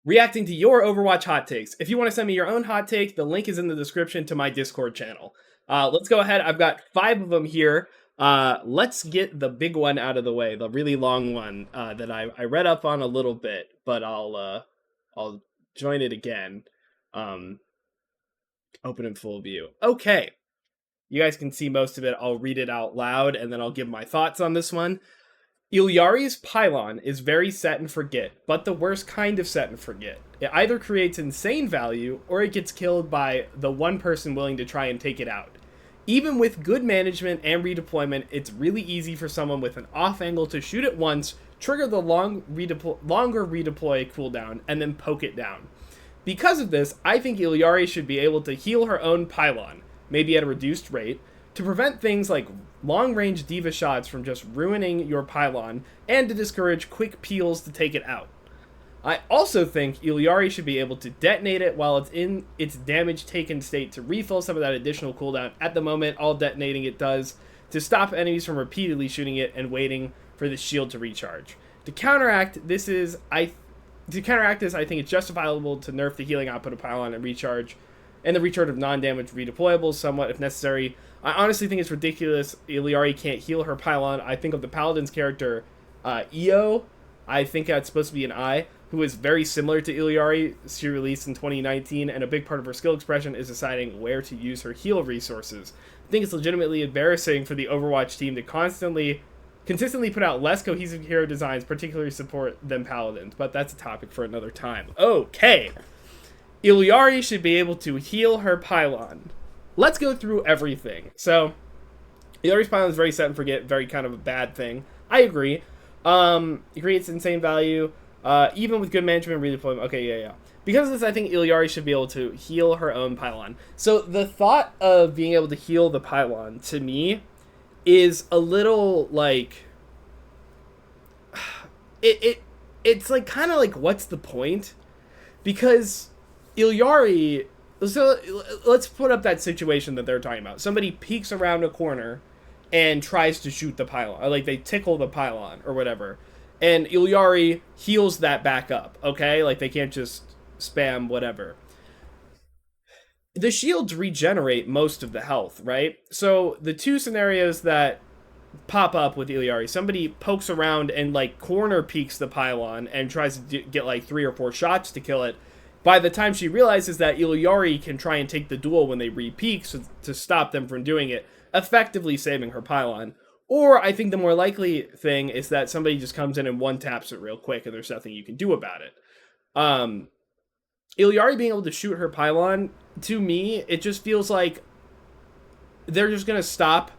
reacting to your Overwatch hot takes. If you want to send me your own hot take, the link is in the description to my Discord channel. Let's go ahead. I've got 5 of them here. Let's get the big one out of the way, the really long one that I read up on a little bit, but I'll join it again. Open in full view. Okay, you guys can see most of it. I'll read it out loud, and then I'll give my thoughts on this one. Illari's Pylon is very set and forget, but the worst kind of set and forget. It either creates insane value, or it gets killed by the one person willing to try and take it out. Even with good management and redeployment, it's really easy for someone with an off angle to shoot it once, trigger the longer redeploy cooldown, and then poke it down. Because of this, I think Illari should be able to heal her own Pylon, maybe at a reduced rate, to prevent things like long-range diva shots from just ruining your Pylon, and to discourage quick peels to take it out. I also think Illari should be able to detonate it while it's in its damage-taken state to refill some of that additional cooldown. At the moment, all detonating it does to stop enemies from repeatedly shooting it and waiting for the shield to recharge. To counteract this, I think it's justifiable to nerf the healing output of Pylon and the recharge of non-damage redeployables somewhat if necessary. I honestly think it's ridiculous Illari can't heal her Pylon. I think of the Paladin's character, Io, I think that's supposed to be an I, who is very similar to Illari. She released in 2019, and a big part of her skill expression is deciding where to use her heal resources. I think it's legitimately embarrassing for the Overwatch team to consistently put out less cohesive hero designs, particularly support than Paladins, but that's a topic for another time. Okay. Illari should be able to heal her Pylon. Let's go through everything. So, Illari's Pylon is very set and forget, very kind of a bad thing. I agree. It creates insane value, even with good management and redeployment. Okay, yeah. Because of this, I think Illari should be able to heal her own Pylon. So, the thought of being able to heal the Pylon, to me, is a little, like... It's, like, kind of like, what's the point? Because... Illari, so let's put up that situation that they're talking about. Somebody peeks around a corner and tries to shoot the Pylon, or like they tickle the Pylon or whatever, and Illari heals that back up, okay? Like they can't just spam whatever. The shields regenerate most of the health, right? So the two scenarios that pop up with Illari, somebody pokes around and like corner peeks the Pylon and tries to get like 3 or 4 shots to kill it. By the time she realizes that Illari can try and take the duel when they re-peek to stop them from doing it, effectively saving her Pylon. Or I think the more likely thing is that somebody just comes in and one-taps it real quick and there's nothing you can do about it. Illari being able to shoot her Pylon, to me, it just feels like they're just going to stop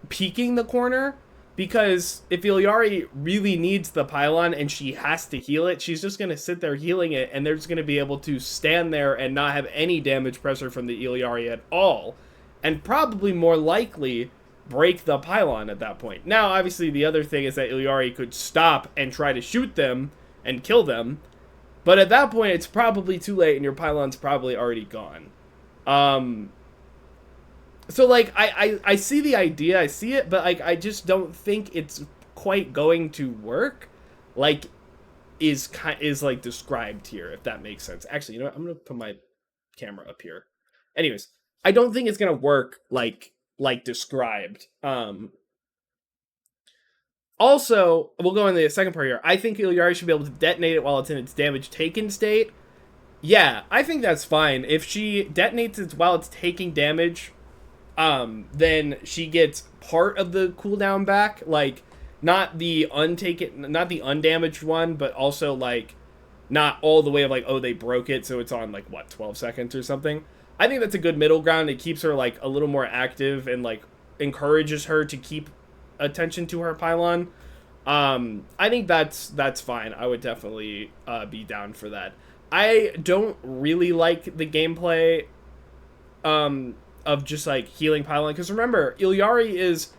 peeking the corner. Because if Illari really needs the Pylon and she has to heal it, she's just going to sit there healing it, and they're just going to be able to stand there and not have any damage pressure from the Illari at all, and probably more likely break the Pylon at that point. Now, obviously, the other thing is that Illari could stop and try to shoot them and kill them, but at that point, it's probably too late, and your Pylon's probably already gone. So, like, I see the idea, I see it, but, like, I just don't think it's quite going to work, like, is like, described here, if that makes sense. Actually, you know what? I'm going to put my camera up here. Anyways, I don't think it's going to work, like described. Also, we'll go into the second part here. I think Illari should be able to detonate it while it's in its damage-taken state. Yeah, I think that's fine. If she detonates it while it's taking damage... then she gets part of the cooldown back, like not the undamaged one, but also like not all the way of like, oh, they broke it, so it's on like what, 12 seconds or something. I think that's a good middle ground. It keeps her like a little more active and like encourages her to keep attention to her Pylon. I think that's fine. I would definitely be down for that. I don't really like the gameplay of just like healing Pylon, because remember, Illari is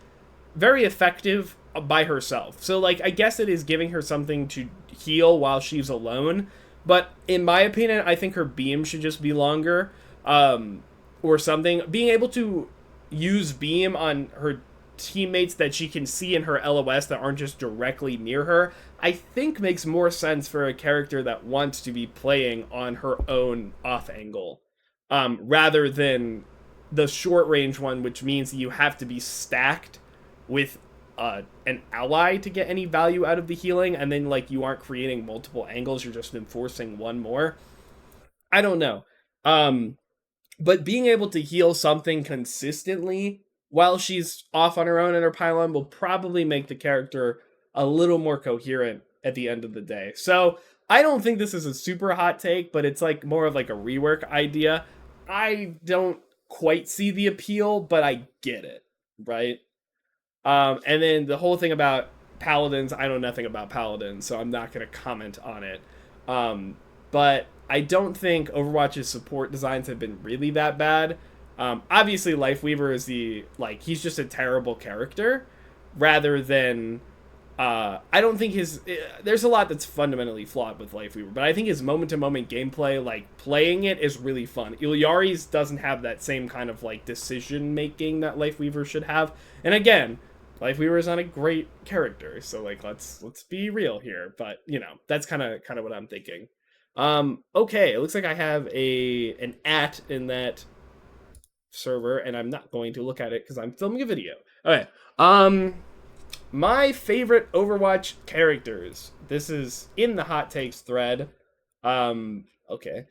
very effective by herself, so like I guess it is giving her something to heal while she's alone, but in my opinion I think her beam should just be longer, or something. Being able to use beam on her teammates that she can see in her LOS that aren't just directly near her, I think makes more sense for a character that wants to be playing on her own off angle, rather than the short range one, which means you have to be stacked with an ally to get any value out of the healing, and then like you aren't creating multiple angles, you're just enforcing one more. I don't know. But being able to heal something consistently while she's off on her own in her pylon will probably make the character a little more coherent at the end of the day. So I don't think this is a super hot take, but it's like more of like a rework idea. I don't quite see the appeal, but I get it, right? And then the whole thing about paladins, I know nothing about paladins, so I'm not going to comment on it. But I don't think Overwatch's support designs have been really that bad. Obviously, Lifeweaver is he's just a terrible character, rather than, I don't think there's a lot that's fundamentally flawed with Lifeweaver, but I think his moment-to-moment gameplay, like, playing it is really fun. Illari's doesn't have that same kind of, like, decision-making that Lifeweaver should have. And again, Lifeweaver is not a great character, so, like, let's be real here. But, you know, that's kind of what I'm thinking. Okay, it looks like I have an @ in that server, and I'm not going to look at it because I'm filming a video. Okay, my favorite Overwatch characters. This is in the hot takes thread. Okay.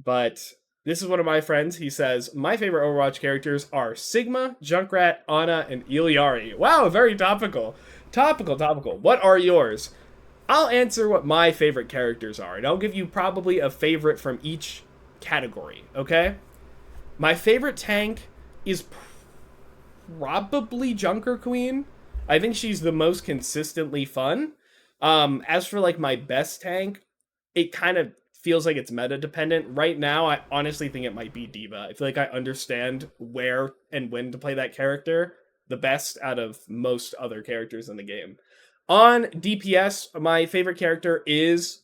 But this is one of my friends. He says, my favorite Overwatch characters are Sigma, Junkrat, Ana, and Illari. Wow, very topical. Topical. What are yours? I'll answer what my favorite characters are, and I'll give you probably a favorite from each category, okay? My favorite tank is probably Junker Queen. I think she's the most consistently fun. As for, like, my best tank, it kind of feels like it's meta-dependent. Right now, I honestly think it might be D.Va. I feel like I understand where and when to play that character the best out of most other characters in the game. On DPS, my favorite character is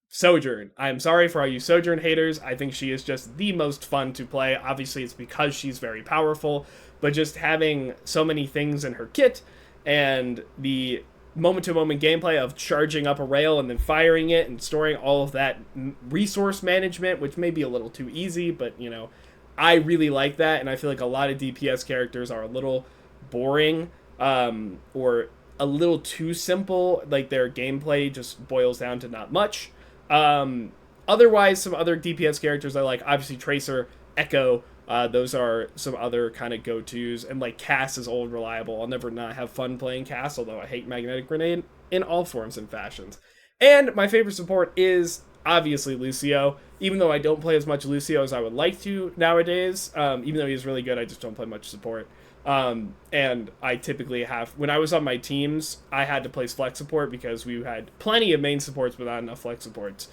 Sojourn. I'm sorry for all you Sojourn haters. I think she is just the most fun to play. Obviously, it's because she's very powerful, but just having so many things in her kit and the moment-to-moment gameplay of charging up a rail and then firing it and storing all of that resource management, which may be a little too easy, but, you know, I really like that, and I feel like a lot of DPS characters are a little boring, or a little too simple. Like, their gameplay just boils down to not much. Otherwise, some other DPS characters I like, obviously Tracer, Echo, those are some other kind of go-tos, and like Cass is old reliable. I'll never not have fun playing Cass, although I hate Magnetic Grenade in all forms and fashions. And my favorite support is obviously Lucio, even though I don't play as much Lucio as I would like to nowadays. Even though he's really good, I just don't play much support. And I typically have, when I was on my teams, I had to place flex support because we had plenty of main supports but not enough flex supports.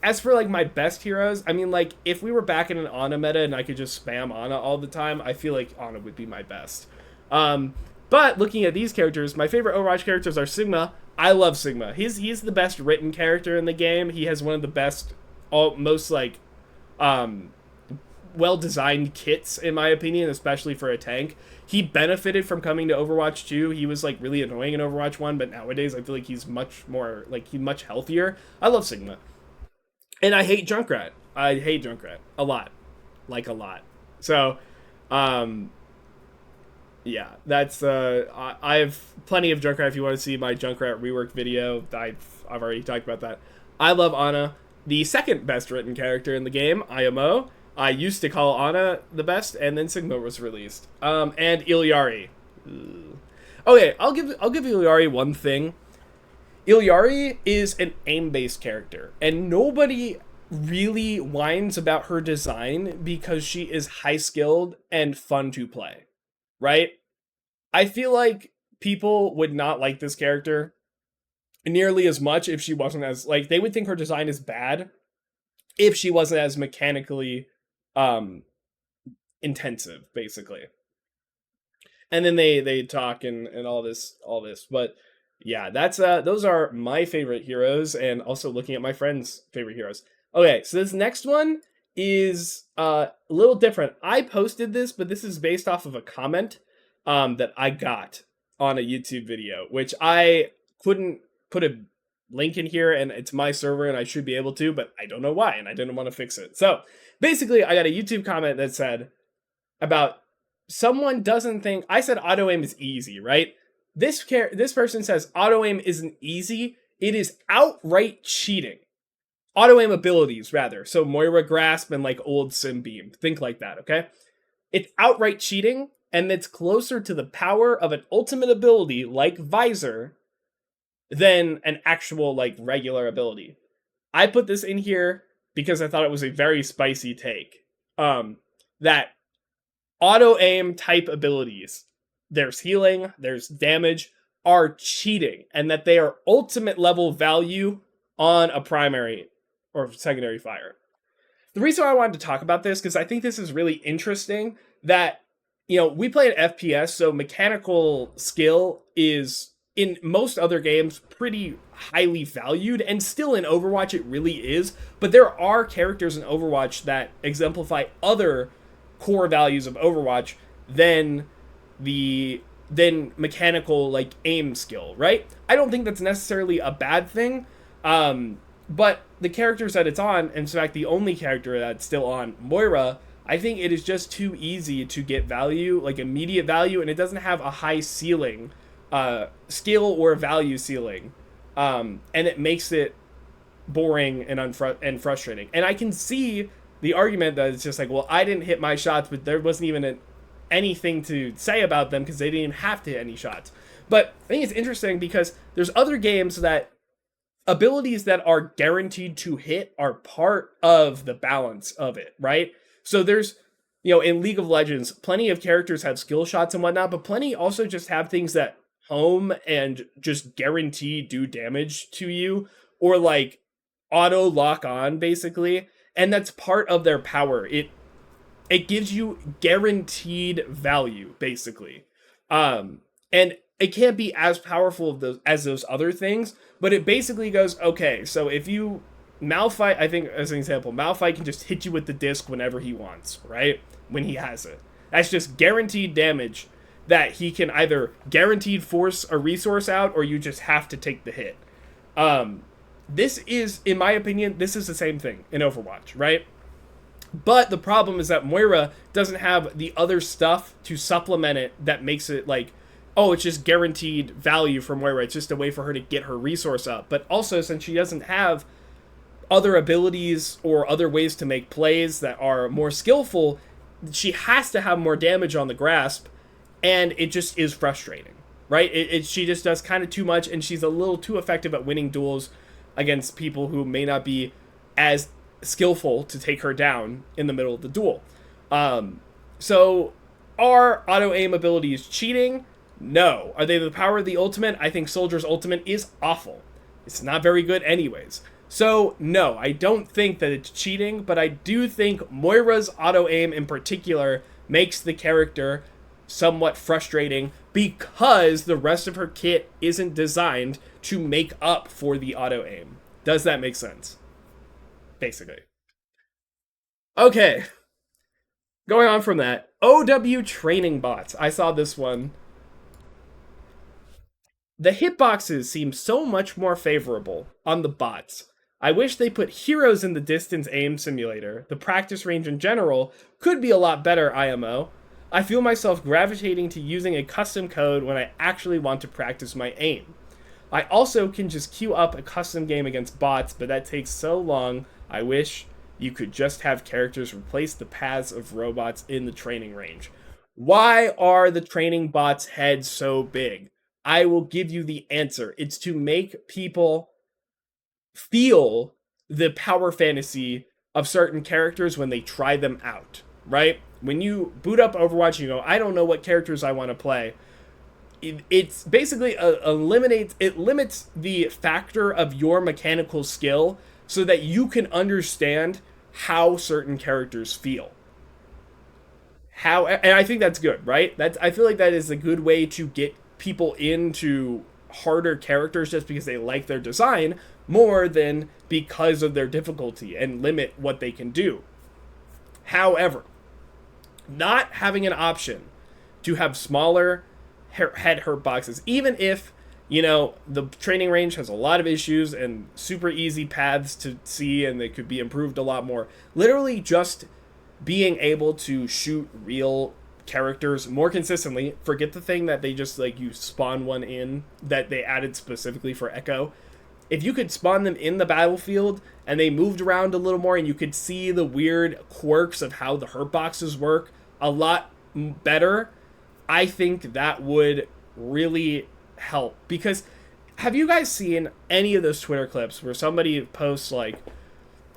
As for, like, my best heroes, I mean, like, if we were back in an Ana meta and I could just spam Ana all the time, I feel like Ana would be my best. But looking at these characters, my favorite Overwatch characters are Sigma. I love Sigma. He's the best written character in the game. He has one of the best, most, like, well-designed kits, in my opinion, especially for a tank. He benefited from coming to Overwatch 2. He was, like, really annoying in Overwatch 1, but nowadays I feel like he's much more, like, he's much healthier. I love Sigma. And I hate Junkrat. I hate Junkrat. A lot. Like, a lot. So, yeah, that's, I have plenty of Junkrat if you want to see my Junkrat rework video. I've already talked about that. I love Ana, the second best written character in the game, IMO. I used to call Ana the best, and then Sigma was released. And Illari. Okay, I'll give Illari one thing. Illari is an aim-based character, and nobody really whines about her design because she is high-skilled and fun to play, right? I feel like people would not like this character nearly as much if she wasn't as, like, they would think her design is bad if she wasn't as mechanically intensive, basically. And then they talk and all this, but yeah, that's those are my favorite heroes, and also looking at my friends' favorite heroes. Okay, so this next one is a little different. I posted this, but this is based off of a comment that I got on a YouTube video, which I couldn't put a link in here, and it's my server and I should be able to, but I don't know why, and I didn't want to fix it. So basically, I got a YouTube comment that said about someone doesn't think I said auto aim is easy, right? This person says auto aim isn't easy. It is outright cheating. Auto aim abilities, rather. So Moira Grasp and like old Sim Beam. Think like that, okay? It's outright cheating, and it's closer to the power of an ultimate ability like Visor than an actual like regular ability. I put this in here because I thought it was a very spicy take. That auto aim type abilities, there's healing, there's damage, are cheating, and that they are ultimate level value on a primary or secondary fire. The reason why I wanted to talk about this, because I think this is really interesting, that, you know, we play an FPS, so mechanical skill is, in most other games, pretty highly valued, and still in Overwatch it really is, but there are characters in Overwatch that exemplify other core values of Overwatch than mechanical, like, aim skill, right? I don't think that's necessarily a bad thing, but the characters that it's on, in fact, the only character that's still on, Moira, I think it is just too easy to get value, like immediate value, and it doesn't have a high ceiling, skill or value ceiling, and it makes it boring and frustrating. And I can see the argument that it's just like, well, I didn't hit my shots, but there wasn't even anything to say about them because they didn't even have to hit any shots. But I think it's interesting because there's other games that abilities that are guaranteed to hit are part of the balance of it, right? So there's, you know, in League of Legends, plenty of characters have skill shots and whatnot, but plenty also just have things that home and just guarantee do damage to you, or like auto lock on, basically. And that's part of their power. It gives you guaranteed value, basically. And it can't be as powerful as those other things, but it basically goes, okay, so if you Malphite, I think as an example, Malphite can just hit you with the disc whenever he wants, right? When he has it. That's just guaranteed damage that he can either guaranteed force a resource out, or you just have to take the hit. This is, in my opinion, this is the same thing in Overwatch, right? But the problem is that Moira doesn't have the other stuff to supplement it that makes it like, oh, it's just guaranteed value for Moira. It's just a way for her to get her resource up. But also, since she doesn't have other abilities or other ways to make plays that are more skillful, she has to have more damage on the grasp, and it just is frustrating, right? She just does kind of too much, and she's a little too effective at winning duels against people who may not be as skillful to take her down in the middle of the duel. So are auto aim abilities cheating? No. Are they the power of the ultimate? I think Soldier's ultimate is awful. It's not very good anyways. So no, I don't think that it's cheating, but I do think Moira's auto aim in particular makes the character somewhat frustrating because the rest of her kit isn't designed to make up for the auto aim. Does that make sense? Basically. Okay. Going on from that, OW training bots. I saw this one. The hitboxes seem so much more favorable on the bots. I wish they put heroes in the distance aim simulator. The practice range in general could be a lot better, IMO. I feel myself gravitating to using a custom code when I actually want to practice my aim. I also can just queue up a custom game against bots, but that takes so long. I wish you could just have characters replace the paths of robots in the training range. Why are the training bots' heads so big? I will give you the answer. It's to make people feel the power fantasy of certain characters when they try them out, right? When you boot up Overwatch, you go, I don't know what characters I want to play. It's basically it limits the factor of your mechanical skill so that you can understand how certain characters feel. And I think that's good, right? I feel like that is a good way to get people into harder characters just because they like their design more than because of their difficulty, and limit what they can do. However, not having an option to have smaller head hurt boxes, even if, you know, the training range has a lot of issues and super easy paths to see and they could be improved a lot more. Literally just being able to shoot real characters more consistently. Forget the thing that they just like you spawn one in that they added specifically for Echo. If you could spawn them in the battlefield and they moved around a little more and you could see the weird quirks of how the hurt boxes work a lot better, I think that would really help. Because have you guys seen any of those Twitter clips where somebody posts like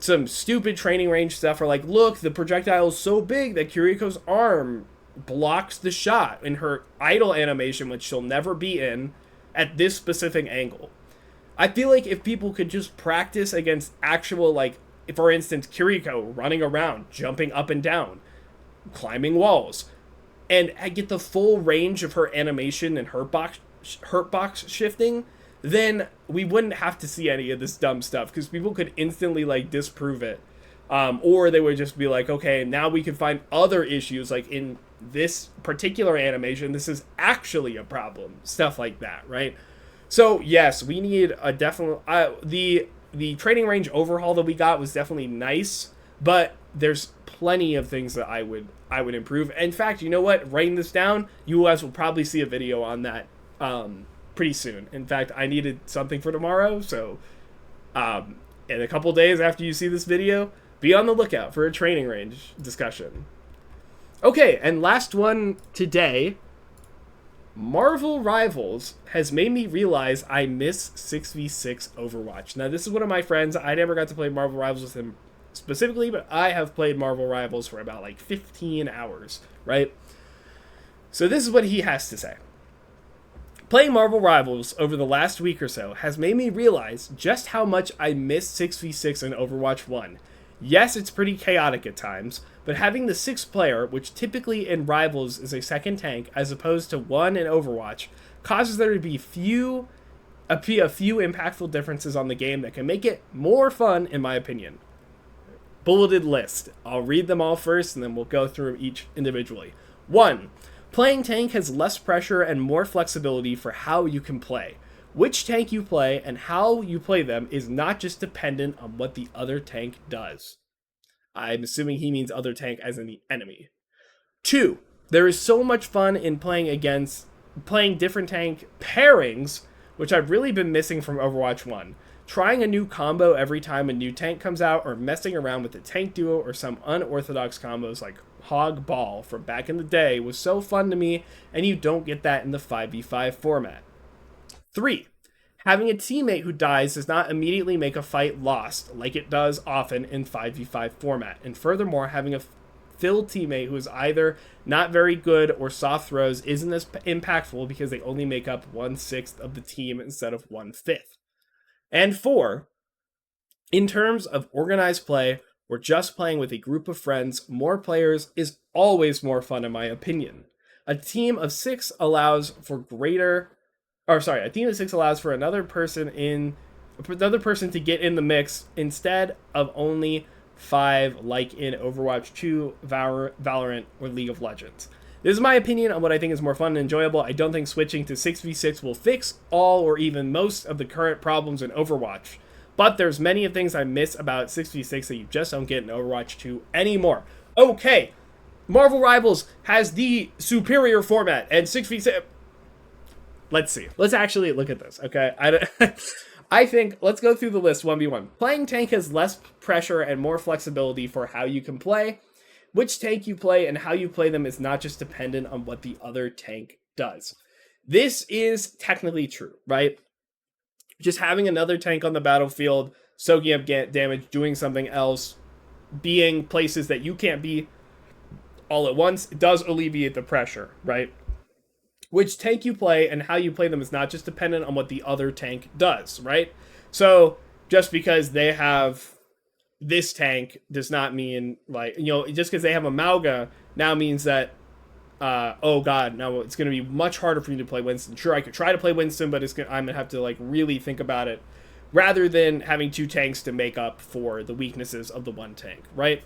some stupid training range stuff, or like, look, the projectile is so big that Kiriko's arm blocks the shot in her idle animation, which she'll never be in, at this specific angle? I feel like if people could just practice against actual, like, for instance, Kiriko running around, jumping up and down, climbing walls, and get the full range of her animation and hurt box shifting, then we wouldn't have to see any of this dumb stuff, because people could instantly, like, disprove it. Or they would just be like, okay, now we can find other issues, like in this particular animation, this is actually a problem. Stuff like that, right? So, yes, we need a definite... the training range overhaul that we got was definitely nice, but there's plenty of things that I would improve. In fact, you know what? Writing this down, you guys will probably see a video on that pretty soon. In fact, I needed something for tomorrow, so in a couple days after you see this video, be on the lookout for a training range discussion. Okay, and last one today, Marvel Rivals has made me realize I miss 6v6 Overwatch. Now, this is one of my friends. I never got to play Marvel Rivals with him specifically, but I have played Marvel Rivals for about like 15 hours, right? So this is what he has to say. Playing Marvel Rivals over the last week or so has made me realize just how much I miss 6v6 in Overwatch 1. Yes, it's pretty chaotic at times, but having the 6th player, which typically in Rivals is a second tank, as opposed to 1 in Overwatch, causes there to be a few impactful differences on the game that can make it more fun, in my opinion. Bulleted list. I'll read them all first, and then we'll go through each individually. 1. Playing tank has less pressure and more flexibility for how you can play. Which tank you play and how you play them is not just dependent on what the other tank does. I'm assuming he means other tank as in the enemy. 2. There is so much fun in playing different tank pairings, which I've really been missing from Overwatch 1. Trying a new combo every time a new tank comes out, or messing around with a tank duo or some unorthodox combos like Hog Ball from back in the day was so fun to me, and you don't get that in the 5v5 format. 3. Having a teammate who dies does not immediately make a fight lost, like it does often in 5v5 format. And furthermore, having a filled teammate who is either not very good or soft throws isn't as impactful because they only make up 1/6 of the team instead of 1/5. And 4, in terms of organized play or just playing with a group of friends, more players is always more fun in my opinion. A team of 6 allows for another person to get in the mix instead of only 5 like in Overwatch 2, Valorant, or League of Legends. This is my opinion on what I think is more fun and enjoyable. I don't think switching to 6v6 will fix all or even most of the current problems in Overwatch, but there's many of things I miss about 6v6 that you just don't get in Overwatch 2 anymore. Okay, Marvel Rivals has the superior format, and 6v6... Let's see. Let's actually look at this, okay? I think, let's go through the list 1v1. Playing tank has less pressure and more flexibility for how you can play. Which tank you play and how you play them is not just dependent on what the other tank does. This is technically true, right? Just having another tank on the battlefield, soaking up damage, doing something else, being places that you can't be all at once, it does alleviate the pressure, right? Which tank you play and how you play them is not just dependent on what the other tank does, right? So just because they have this tank does not mean, like, you know, just because they have a Mauga now means that, oh god, now it's going to be much harder for you to play Winston. Sure, I could try to play Winston, but I'm going to have to, like, really think about it, rather than having 2 tanks to make up for the weaknesses of the one tank, right?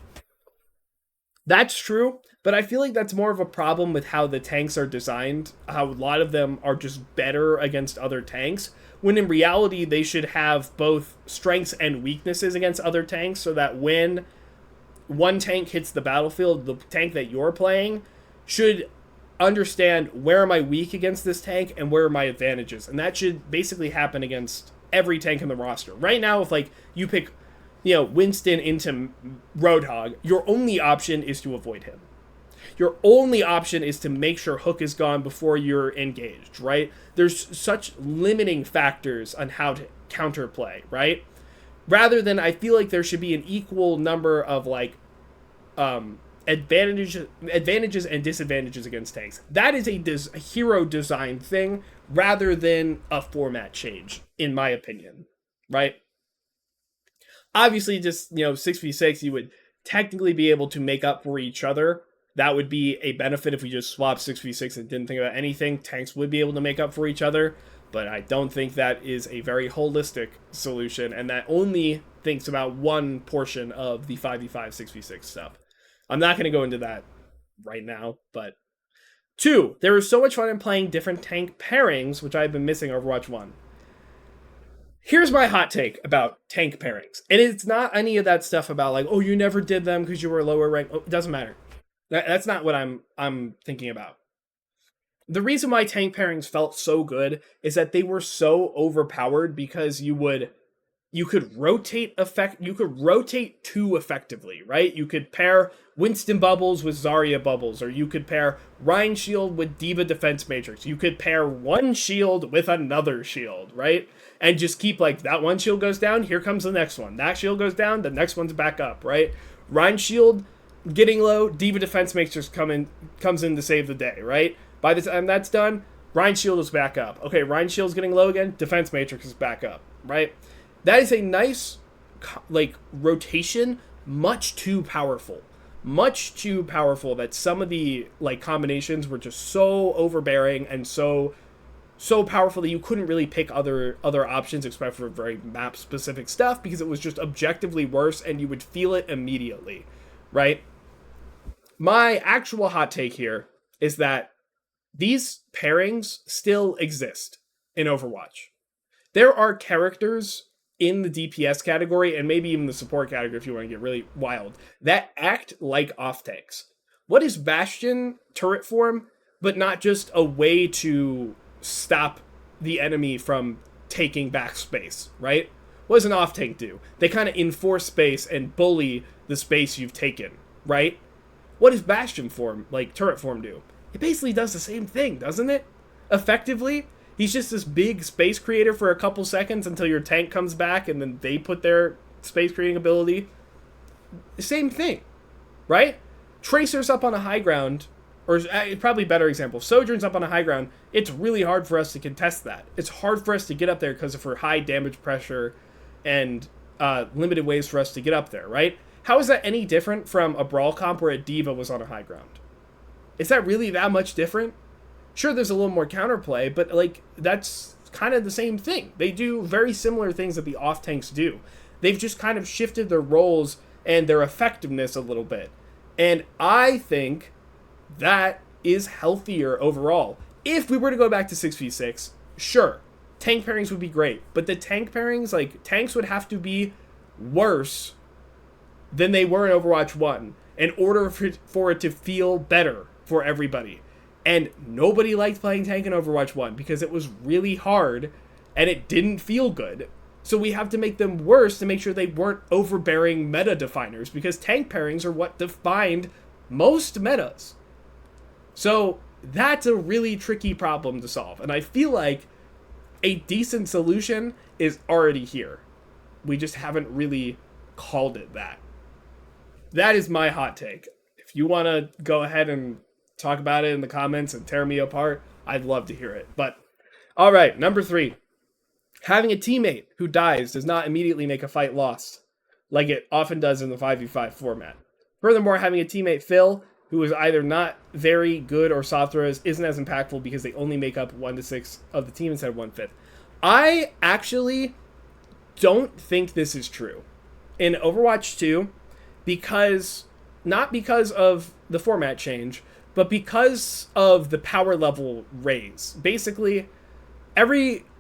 That's true, but I feel like that's more of a problem with how the tanks are designed, how a lot of them are just better against other tanks, when in reality they should have both strengths and weaknesses against other tanks so that when one tank hits the battlefield, the tank that you're playing should understand where am I weak against this tank and where are my advantages. And that should basically happen against every tank in the roster. Right now, if like you pick, Winston into Roadhog, your only option is to avoid him. Your only option is to make sure Hook is gone before you're engaged, right? There's such limiting factors on how to counterplay, right? Rather than, I feel like there should be an equal number of like advantages and disadvantages against tanks. That is a hero design thing rather than a format change, in my opinion, right? Obviously, just 6v6, you would technically be able to make up for each other. That would be a benefit if we just swapped 6v6 and didn't think about anything. Tanks would be able to make up for each other, but I don't think that is a very holistic solution, and that only thinks about one portion of the 5v5, 6v6 stuff. I'm not going to go into that right now, but 2, there was so much fun in playing different tank pairings, which I've been missing Overwatch 1. Here's my hot take about tank pairings. And it's not any of that stuff about like, oh, you never did them because you were lower ranked. Oh, it doesn't matter. That's not what I'm thinking about. The reason why tank pairings felt so good is that they were so overpowered because you could rotate too effectively, right? You could pair Winston Bubbles with Zarya Bubbles, or you could pair Ryan Shield with D.Va Defense Matrix. You could pair one shield with another shield, right? And just keep like, that one shield goes down, here comes the next one. That shield goes down, the next one's back up, right? Ryan Shield getting low, D.Va Defense Matrix comes in to save the day, right? By the time that's done, Ryan Shield is back up. Okay, Ryan Shield's getting low again, Defense Matrix is back up, right? That is a nice, like, rotation, much too powerful. Much too powerful that some of the, like, combinations were just so overbearing and so powerful that you couldn't really pick other options except for very map-specific stuff because it was just objectively worse and you would feel it immediately, right? My actual hot take here is that these pairings still exist in Overwatch. There are characters in the DPS category, and maybe even the support category if you want to get really wild, that act like off-tanks. What is Bastion turret form, but not just a way to stop the enemy from taking back space, right? What does an off-tank do? They kind of enforce space and bully the space you've taken, right? What does Bastion form, like turret form, do? It basically does the same thing, doesn't it? Effectively, he's just this big space creator for a couple seconds until your tank comes back and then they put their space creating ability. Same thing, right? Tracer's up on a high ground, or probably a better example, Sojourn's up on a high ground. It's really hard for us to contest that. It's hard for us to get up there because of her high damage pressure and limited ways for us to get up there, right? How is that any different from a Brawl comp where a D.Va was on a high ground? Is that really that much different? Sure, there's a little more counterplay, but like that's kind of the same thing. They do very similar things that the off-tanks do. They've just kind of shifted their roles and their effectiveness a little bit. And I think that is healthier overall. If we were to go back to 6v6, sure, tank pairings would be great. But the tank pairings, like, tanks would have to be worse than they were in Overwatch 1 in order for it to feel better for everybody. And nobody liked playing tank in Overwatch 1 because it was really hard and it didn't feel good. So we have to make them worse to make sure they weren't overbearing meta definers, because tank pairings are what defined most metas. So that's a really tricky problem to solve. And I feel like a decent solution is already here. We just haven't really called it that. That is my hot take. If you want to go ahead and talk about it in the comments and tear me apart, I'd love to hear it. But, all right, number 3. Having a teammate who dies does not immediately make a fight lost, like it often does in the 5v5 format. Furthermore, having a teammate Phil, who is either not very good or soft throws, isn't as impactful because they only make up 1/6 of the team instead of 1/5. I actually don't think this is true in Overwatch 2, because not because of the format change, but because of the power level raise. Basically,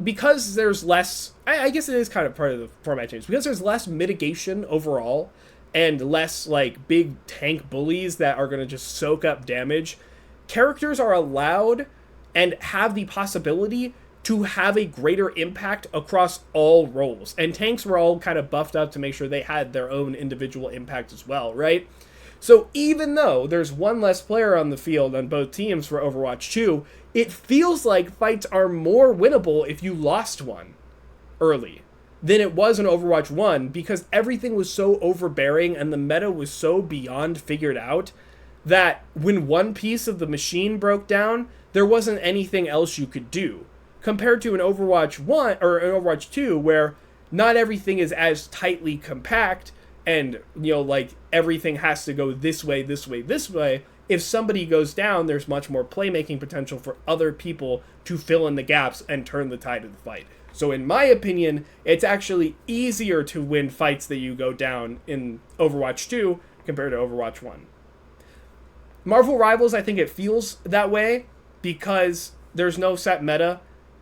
because there's less, I guess it is kind of part of the format change, because there's less mitigation overall and less like big tank bullies that are going to just soak up damage. Characters are allowed and have the possibility to have a greater impact across all roles. And tanks were all kind of buffed up to make sure they had their own individual impact as well, right? So even though there's one less player on the field on both teams for Overwatch 2, it feels like fights are more winnable if you lost one early than it was in Overwatch 1, because everything was so overbearing and the meta was so beyond figured out that when one piece of the machine broke down, there wasn't anything else you could do. Compared to an Overwatch 1 or an Overwatch 2, where not everything is as tightly compact and, like everything has to go this way, this way, this way. If somebody goes down, there's much more playmaking potential for other people to fill in the gaps and turn the tide of the fight. So in my opinion, it's actually easier to win fights that you go down in Overwatch 2 compared to Overwatch 1. Marvel Rivals, I think it feels that way because there's no set meta.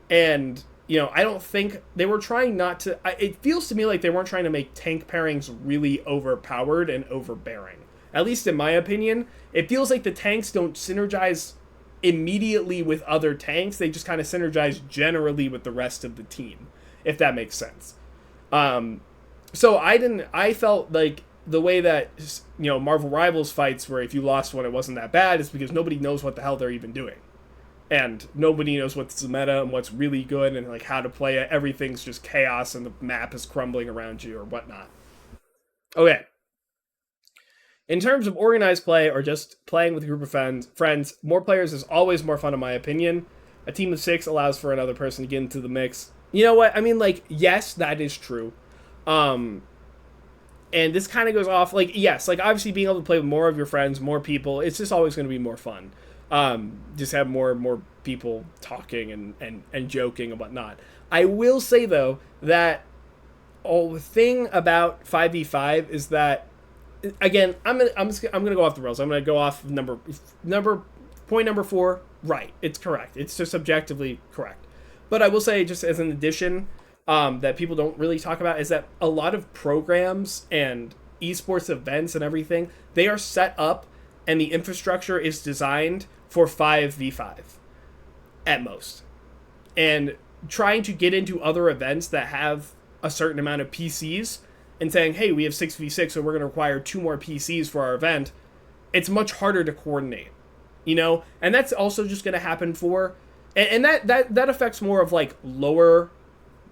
And, I don't think they were trying not to... It feels to me like they weren't trying to make tank pairings really overpowered and overbearing. At least in my opinion, it feels like the tanks don't synergize immediately with other tanks. They just kind of synergize generally with the rest of the team, if that makes sense. So I felt like the way that, Marvel Rivals fights, where if you lost one, it wasn't that bad, is because nobody knows what the hell they're even doing. And nobody knows what's the meta and what's really good and like how to play it. Everything's just chaos and the map is crumbling around you or whatnot. Okay. In terms of organized play or just playing with a group of friends, more players is always more fun in my opinion. A team of 6 allows for another person to get into the mix. You know what? I mean, like, yes, that is true. And this kind of goes off, like, yes, like, obviously being able to play with more of your friends, more people, it's just always going to be more fun. Just have more and more people talking and joking and whatnot. I will say, though, that the thing about 5v5 is that, again, I'm gonna go off the rails. I'm gonna go off point number 4. Right, it's correct. It's just objectively correct. But I will say, just as an addition, that people don't really talk about, is that a lot of programs and esports events and everything, they are set up and the infrastructure is designed for 5v5 at most. And trying to get into other events that have a certain amount of PCs and saying, hey, we have 6v6, so we're going to require 2 more PCs for our event, it's much harder to coordinate, And that's also just going to happen for... And that affects more of, like, lower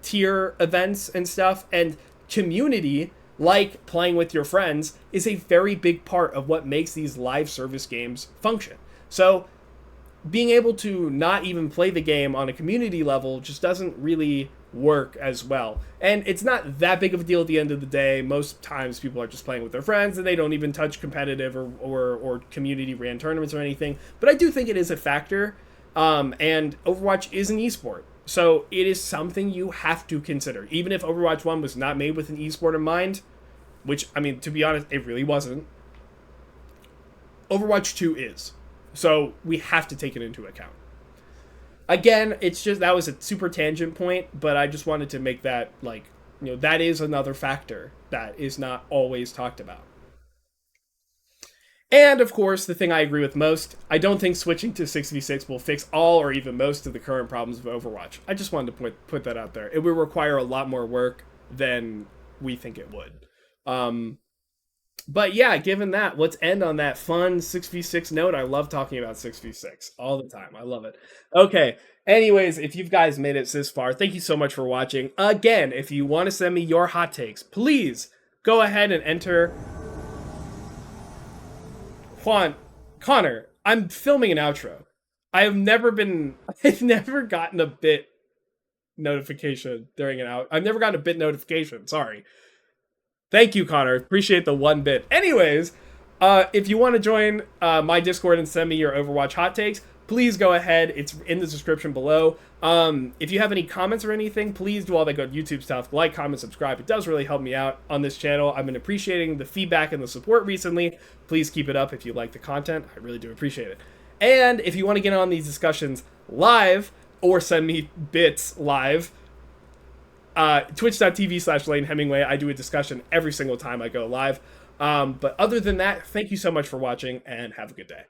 tier events and stuff. And community, like playing with your friends, is a very big part of what makes these live service games function. So being able to not even play the game on a community level just doesn't really work as well. And it's not that big of a deal at the end of the day. Most times people are just playing with their friends and they don't even touch competitive or community ran tournaments or anything. But I do think it is a factor. And Overwatch is an esport. So it is something you have to consider. Even if Overwatch 1 was not made with an esport in mind, which, I mean, to be honest, it really wasn't. Overwatch 2 is. So we have to take it into account. Again, it's just, that was a super tangent point, but I just wanted to make that, like, that is another factor that is not always talked about. And, of course, the thing I agree with most, I don't think switching to 6v6 will fix all or even most of the current problems of Overwatch. I just wanted to put that out there. It will require a lot more work than we think it would. But yeah, given that, let's end on that fun 6v6 note. I love talking about 6v6 all the time. I love it. Okay, anyways, if you guys made it this far, thank you so much for watching. Again, if you want to send me your hot takes, please go ahead and enter... Connor, I'm filming an outro. I've never gotten a bit notification during an out. I've never gotten a bit notification. Sorry. Thank you, Connor. Appreciate the 1 bit. Anyways, if you want to join my Discord and send me your Overwatch hot takes, please go ahead. It's in the description below. If you have any comments or anything, please do all that good YouTube stuff. Like, comment, subscribe. It does really help me out on this channel. I've been appreciating the feedback and the support recently. Please keep it up if you like the content. I really do appreciate it. And if you want to get on these discussions live or send me bits live, twitch.tv/Lane Hemingway. I do a discussion every single time I go live. But other than that, thank you so much for watching and have a good day.